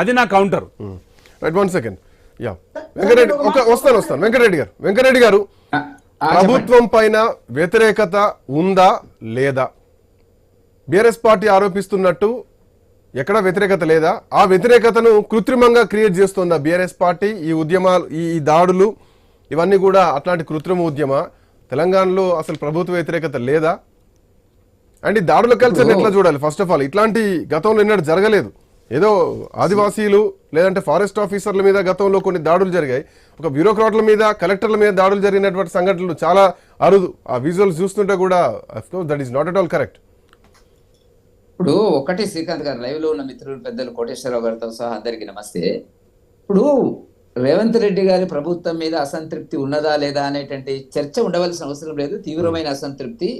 అది నా counter. Right, 1 second. Yeah, Venkatareddy వస్తాను. వెంకటరెడ్డి గారు ప్రభుత్వం పైన వ్యతిరేకత ఉందా లేదా? బీఆర్ఎస్ పార్టీ ఆరోపిస్తున్నట్టు ఎక్కడ వ్యతిరేకత లేదా? ఆ వ్యతిరేకతను కృత్రిమంగా క్రియేట్ చేస్తుందా బీఆర్ఎస్ పార్టీ? ఈ ఉద్యమాలు, ఈ దాడులు ఇవన్నీ కూడా అట్లాంటి కృత్రిమ ఉద్యమ? తెలంగాణలో అసలు ప్రభుత్వ వ్యతిరేకత లేదా? అండ్ ఈ దాడుల కల్చర్ ఎట్లా చూడాలి? ఫస్ట్ ఆఫ్ ఆల్ ఇట్లాంటి గతంలో ఎన్నడూ జరగలేదు. ఏదో ఆదివాసీలు లేదంటే ఫారెస్ట్ ఆఫీసర్ల మీద గతంలో కొన్ని దాడులు జరిగాయి. ఒక బ్యూరోక్రాట్ల మీద, కలెక్టర్ల మీద దాడులు జరిగినటువంటి సంఘటనలు చాలా అరుదు. ఆ విజువల్స్ చూస్తుంటే కూడా that is not at all correct. ఇప్పుడు ఒకటి శ్రీకాంత్ గారు, లైవ్ లో ఉన్న మిత్రులు పెద్దలు కోటేశ్వరరావు గారితో సహా అందరికీ నమస్తే. ఇప్పుడు రేవంత్ రెడ్డి గారి ప్రభుత్వం మీద అసంతృప్తి ఉన్నదా లేదా అనేటువంటి చర్చ ఉండవలసిన అవసరం లేదు. తీవ్రమైన అసంతృప్తి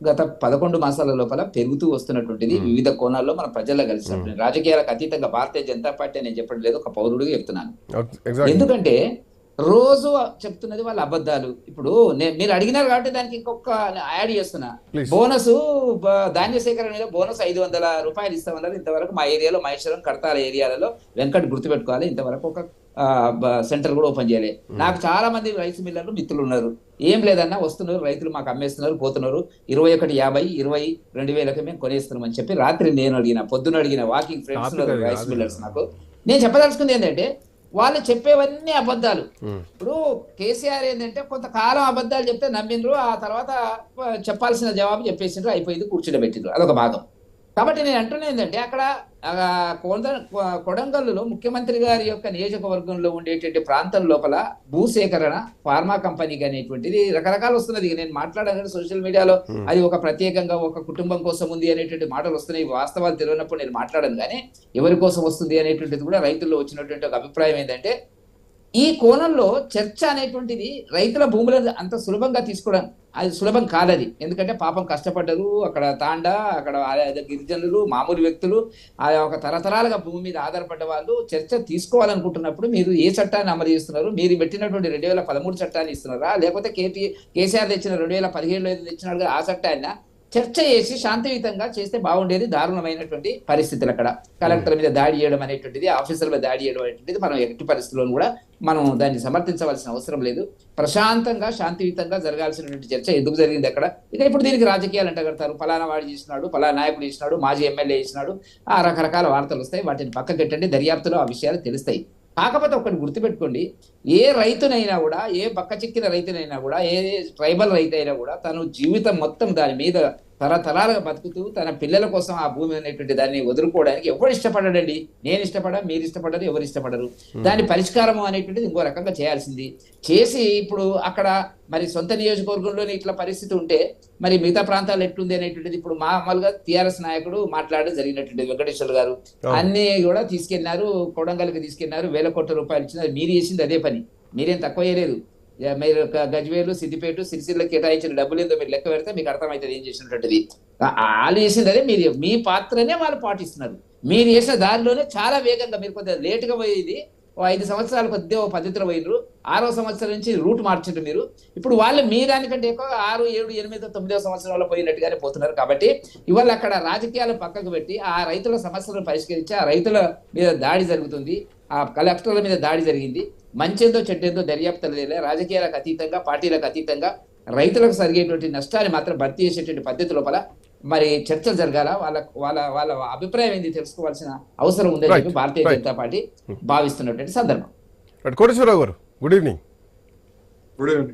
గత 11 మాసాల లోపల పెరుగుతూ వస్తున్నటువంటిది వివిధ కోణాల్లో మన ప్రజల్లో కలిసినటువంటి, రాజకీయాలకు అతీతంగా భారతీయ జనతా పార్టీ నేను చెప్పడం లేదు, ఒక పౌరుడిగా చెప్తున్నాను. ఎందుకంటే రోజు చెప్తున్నది వాళ్ళ అబద్ధాలు. ఇప్పుడు మీరు అడిగినారు కాబట్టి దానికి ఇంకొక యాడ్ చేస్తున్నా. బోనస్, ధాన్య సేకరణ మీద బోనస్ 500 రూపాయలు ఇస్తామన్నారు. ఇంతవరకు మా ఏరియాలో, మహేశ్వరం, కడతాల ఏరియాలలో, వెంకట్ గుర్తుపెట్టుకోవాలి, ఇంతవరకు ఒక సెంటర్ కూడా ఓపెన్ చేయలేదు. నాకు చాలా మంది రైస్ మిల్లర్లు మిత్రులు ఉన్నారు. ఏం లేదన్నా వస్తున్నారు రైతులు, మాకు అమ్మేస్తున్నారు, పోతున్నారు. 21,50, 20, 2,000కి మేము కొనేస్తున్నాం అని చెప్పి రాత్రి నేను అడిగిన, పొద్దున అడిగిన వాకింగ్ ఫ్రెండ్స్ రైస్ మిల్లర్స్. నాకు నేను చెప్పదలుచుకుంది ఏంటంటే వాళ్ళు చెప్పేవన్నీ అబద్ధాలు. ఇప్పుడు కేసీఆర్ ఏంటంటే కొంతకాలం అబద్ధాలు చెప్తే నమ్మిండ్రు, ఆ తర్వాత చెప్పాల్సిన జవాబు చెప్పేసిండ్రు, అయిపోయింది, కూర్చుండబెట్టిండ్రు, అదొక భాగం. కాబట్టి నేను అంటున్నా ఏంటంటే అక్కడ కొడంగల్లులో ముఖ్యమంత్రి గారి యొక్క నియోజకవర్గంలో ఉండేటువంటి ప్రాంతం లోపల భూసేకరణ, ఫార్మా కంపెనీకి అనేటువంటిది రకరకాలు వస్తున్నది. నేను మాట్లాడాను సోషల్ మీడియాలో, అది ఒక ప్రత్యేకంగా ఒక కుటుంబం కోసం ఉంది అనేటువంటి మాటలు వస్తున్నాయి. వాస్తవాలు తెలియనప్పుడు నేను మాట్లాడాను. కానీ ఎవరి కోసం వస్తుంది అనేటువంటిది కూడా రైతుల్లో వచ్చినటువంటి ఒక అభిప్రాయం ఏంటంటే, ఈ కోణంలో చర్చ అనేటువంటిది రైతుల భూములను అంత సులభంగా తీసుకోవడం అది సులభం కాదది. ఎందుకంటే పాపం కష్టపడ్డరు, అక్కడ తాండా, అక్కడ గిరిజనులు, మామూలు వ్యక్తులు, ఆ ఒక తరతరాలుగా భూమి మీద ఆధారపడ్డ వాళ్ళు చర్చ తీసుకోవాలనుకుంటున్నప్పుడు మీరు ఏ చట్టాన్ని అమలు చేస్తున్నారు? మీరు పెట్టినటువంటి 2013 చట్టాన్ని ఇస్తున్నారా, లేకపోతే కేసీఆర్ తెచ్చిన 2017లో ఏదో తెచ్చినాడు ఆ చట్టాన్ని చర్చ చేసి శాంతియుతంగా చేస్తే బాగుండేది. దారుణమైనటువంటి పరిస్థితులు అక్కడ కలెక్టర్ మీద దాడి చేయడం అనేటువంటిది, ఆఫీసర్ల దాడి చేయడం అనేటువంటిది మనం ఎట్టి పరిస్థితుల్లో కూడా మనం దాన్ని సమర్థించవలసిన అవసరం లేదు. ప్రశాంతంగా శాంతియుతంగా జరగాల్సినటువంటి చర్చ ఎందుకు జరిగింది అక్కడ? ఇక ఇప్పుడు దీనికి రాజకీయాలు అంటగడతారు. ఫలానా వాడు చేసినాడు, ఫలానా నాయకుడు చేసినాడు, మాజీ ఎమ్మెల్యే చేసినాడు, ఆ రకరకాల వార్తలు వస్తాయి. వాటిని పక్కకెట్టండి, దర్యాప్తులో ఆ విషయాలు తెలుస్తాయి. కాకపోతే ఒకటి గుర్తుపెట్టుకోండి, ఏ రైతునైనా కూడా, ఏ బక్క చిక్కిన రైతునైనా కూడా, ఏ ట్రైబల్ రైతు అయినా కూడా తను జీవితం మొత్తం దాని మీద తరతరాలుగా బతుకుతూ తన పిల్లల కోసం ఆ భూమి అనేటువంటి దాన్ని వదులుకోవడానికి ఎవరు ఇష్టపడడండి? నేను ఇష్టపడా, మీరు ఇష్టపడరు, ఎవరు ఇష్టపడరు. దాని పరిష్కారం అనేటువంటిది ఇంకో రకంగా చేయాల్సింది. చేసి ఇప్పుడు అక్కడ మరి సొంత నియోజకవర్గంలోనే ఇట్లా పరిస్థితి ఉంటే మరి మిగతా ప్రాంతాలు ఎట్లుంది అనేటువంటిది ఇప్పుడు మామూలుగా టీఆర్ఎస్ నాయకుడు మాట్లాడడం జరిగినటువంటి వెంకటేశ్వర గారు అన్ని కూడా తీసుకెళ్లినారు, కొడంగల్కి తీసుకెళ్లినారు, 1,000 కోట్ల రూపాయలు ఇచ్చినారు. మీరు చేసింది అదే పని, మీరేం తక్కువ చేయలేదు. మీరు గజ్వేలు, సిద్దిపేట, సిరిసిల్ల కేటాయించిన డబ్బులు ఏందో మీరు లెక్క పెడితే మీకు అర్థమవుతుంది ఏం చేసినటువంటిది. వాళ్ళు చేసింది అదే, మీరు మీ పాత్రనే వాళ్ళు పాటిస్తున్నారు. మీరు చేసిన దారిలోనే చాలా వేగంగా, మీరు కొద్దిగా లేటుగా పోయేది 5 సంవత్సరాలు కొద్దిగా పద్ధతిలో పోయినరు, 6వ సంవత్సరం నుంచి రూట్ మార్చిండ్రు మీరు. ఇప్పుడు వాళ్ళు మీ దానికంటే ఎక్కువ 6, 7, 8, 9వ సంవత్సరంలో పోయినట్టుగానే పోతున్నారు. కాబట్టి ఇవాళ అక్కడ రాజకీయాలు పక్కకు పెట్టి ఆ రైతుల సమస్యలను పరిష్కరించి ఆ రైతుల మీద దాడి జరుగుతుంది, ఆ కలెక్టర్ల మీద దాడి జరిగింది. మంచేందో చెడ్డేందో దర్యాప్తులు తెలియలే. రాజకీయాలకు అతీతంగా, పార్టీలకు అతీతంగా రైతులకు జరిగేటువంటి నష్టాన్ని మాత్రం భర్తీ చేసేటువంటి పద్ధతి లోపల మరి చర్చలు జరగాల. వాళ్ళ వాళ్ళ వాళ్ళ అభిప్రాయం ఏంది తెలుసుకోవాల్సిన అవసరం ఉందని చెప్పి భారతీయ జనతా పార్టీ భావిస్తున్నటువంటి సందర్భం. కోటేశ్వరరావు గారు, గుడ్ ఈవినింగ్. Good evening.